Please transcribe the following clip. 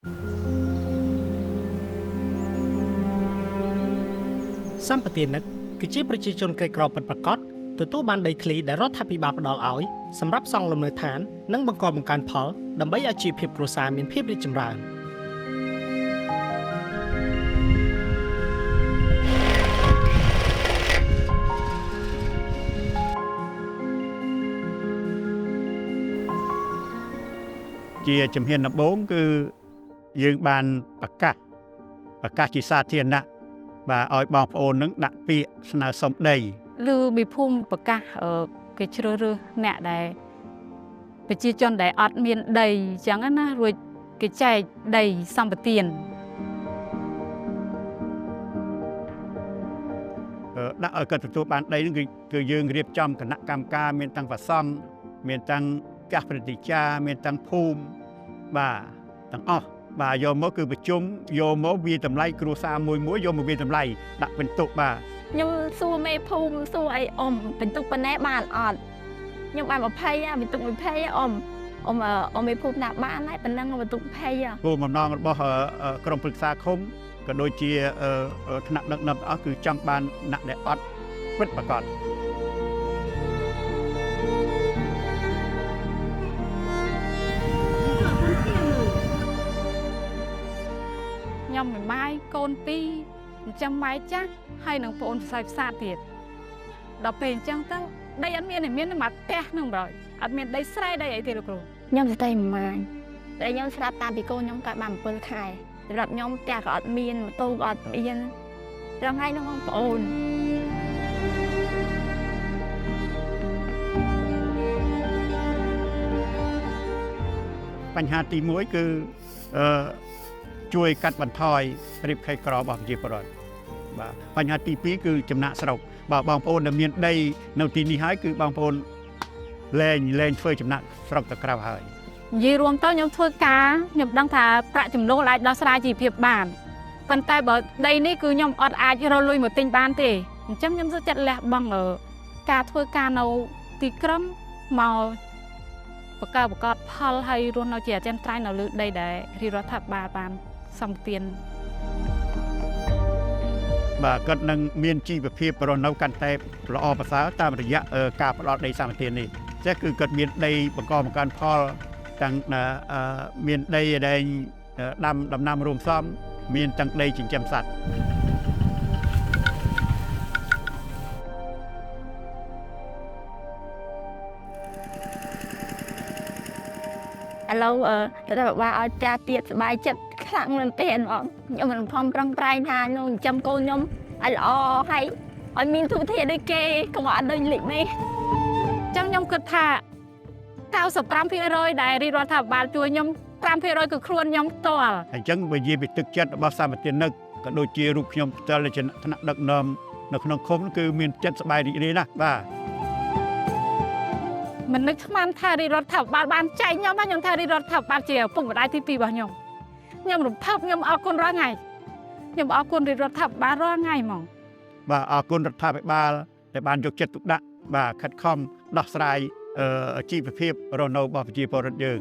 សម្បទានិកគឺជាប្រជាជនក្រីក្រពិតប្រាកដទទួលបានដីធ្លីដែលរដ្ឋាភិបាលផ្ដល់ឲ្យសម្រាប់សង់លំនៅឋាននិងបង្កបង្កើនផលដើម្បីឲ្យជីវភាពគ្រួសារមានភាពរីកចម្រើនជាជំហានដំបូងគឺយើងបានប្រកាសជាសាធារណៈបាទឲ្យបងប្អូននឹងដាក់ពាក្យស្នើសុំដីឬមេភូមិប្រកាសគេជ្រើសរើសអ្នកដែលប្រជាជនដែលអត់មានដីអញ្ចឹងណារួចគេចែកដីសម្បទានដាក់ឲ្យគាត់ទទួលបានដីនឹងគឺយើងរៀបចំគណៈកម្មការមានទាំងប្រសំមានទាំងកាសព្រឹទ្ធាចារ្យមានទាំងភូមិបាទទាំងអស់បាទយកមកគឺប្រជុំយកមកវាតម្លៃគ្រួសារមួយយកមកវាតម្លៃដាក់ពិន្ទុបាទខ្ញុំសួរមេភូមិសួរអីពិន្ទុប៉ុណ្ណេះបានអត់ខ្ញុំបាន20ពិន្ទុ20អ៊ំមេភូមិណាបានហើយប៉ុណ្ណឹងពិន្ទុ20គោលបំណងរបស់ក្រុមប្រឹក្សាឃុំក៏ដូចជាថ្នាក់ដឹកនាំអស់គឺចង់បានអ្នកដែលអត់ពិតប្រាកដខ្ញុំមិនម៉ាយកូន2អញ្ចឹងម៉ែចាស់ហើយនឹងប្អូនផ្សេងផ្សាទៀតដល់ពេលអញ្ចឹងទៅដីអត់មានតែផ្ទះនឹងប្រយអត់មានដីស្រែដីអីទេលោកគ្រូខ្ញុំស្ទើរមិនម៉ាយតែខ្ញុំស្រាប់តាមពីកូនខ្ញុំកើតបាន7ខែសម្រាប់ខ្ញុំផ្ទះក៏អត់មានម៉ូតូក៏អត់មានត្រង់ហើយនឹងបងប្អូនបញ្ហាទី1គឺជួយកាត់បន្ថយរៀបក្រីក្ររបស់ប្រជាពលរដ្ឋបាទបញ្ហាទី2គឺចំណាក់ស្រុកបើបងប្អូនដែលមានដីនៅទីនេះហើយគឺបងប្អូនលែងធ្វើចំណាក់ស្រុកទៅក្រៅហើយនិយាយរួមទៅខ្ញុំធ្វើការខ្ញុំដឹងថាប្រាក់ចំណូលអាចដោះស្រាយជីវភាពបានប៉ុន្តែបើដីនេះគឺខ្ញុំអត់អាចរកលុយមកទិញបានទេអញ្ចឹងខ្ញុំសុខចិត្តលះបង់ការធ្វើការនៅទីក្រុងមកបង្កផលហើយរស់នៅជាអចិន្ត្រៃយ៍នៅលើដីដែលរដ្ឋាភិបាលបានសម្ពាធបាទគាត់នឹងមានជីវភាពរស់នៅកាន់តែល្អប្រសើរតាមរយៈការផ្ដល់ដីសម្បត្តិនេះចេះគឺគាត់មានដីបង្កើនផលទាំងមានដីដែលដាំដំណាំរួមផ្សំមានទាំងដីចិញ្ចឹមសត្វឥឡូវរដ្ឋាភិបាលឲ្យផ្ទះទៀតសុបាយចិត្តខ្លាំងមែនទែនបងខ្ញុំមិនខំប្រឹងប្រែងថាខ្ញុំចិញ្ចឹមកូនខ្ញុំឲ្យល្អហើយឲ្យមានទុតិយដូចគេកុំអត់ដូចលិចនេះអញ្ចឹងខ្ញុំគិតថា95% ដែលរដ្ឋាភិបាលជួយខ្ញុំ5%គឺខ្លួនខ្ញុំផ្ទាល់អញ្ចឹងបើនិយាយពីទឹកចិត្តរបស់សម្បទានិកក៏ដូចជារូបខ្ញុំផ្ទាល់ជាថ្នាក់ដឹកនាំនៅក្នុងឃុំគឺមានចិត្តសប្បាយរីករាយណាស់បាទមិននឹកស្មានថារដ្ឋាភិបាលបានចែកខ្ញុំថារដ្ឋាភិបាលជាឪពុកម្ដាយទី2របស់ខ្ញុំរំភើបខ្ញុំអរគុណរាល់ថ្ងៃខ្ញុំអរគុណរដ្ឋាភិបាលរាល់ថ្ងៃហ្មងបាទអរគុណរដ្ឋាភិបាលដែលបានយកចិត្តទុកដាក់បាទខិតខំដោះស្រាយជីវភាពរស់នៅរបស់ប្រជាពលរដ្ឋយើង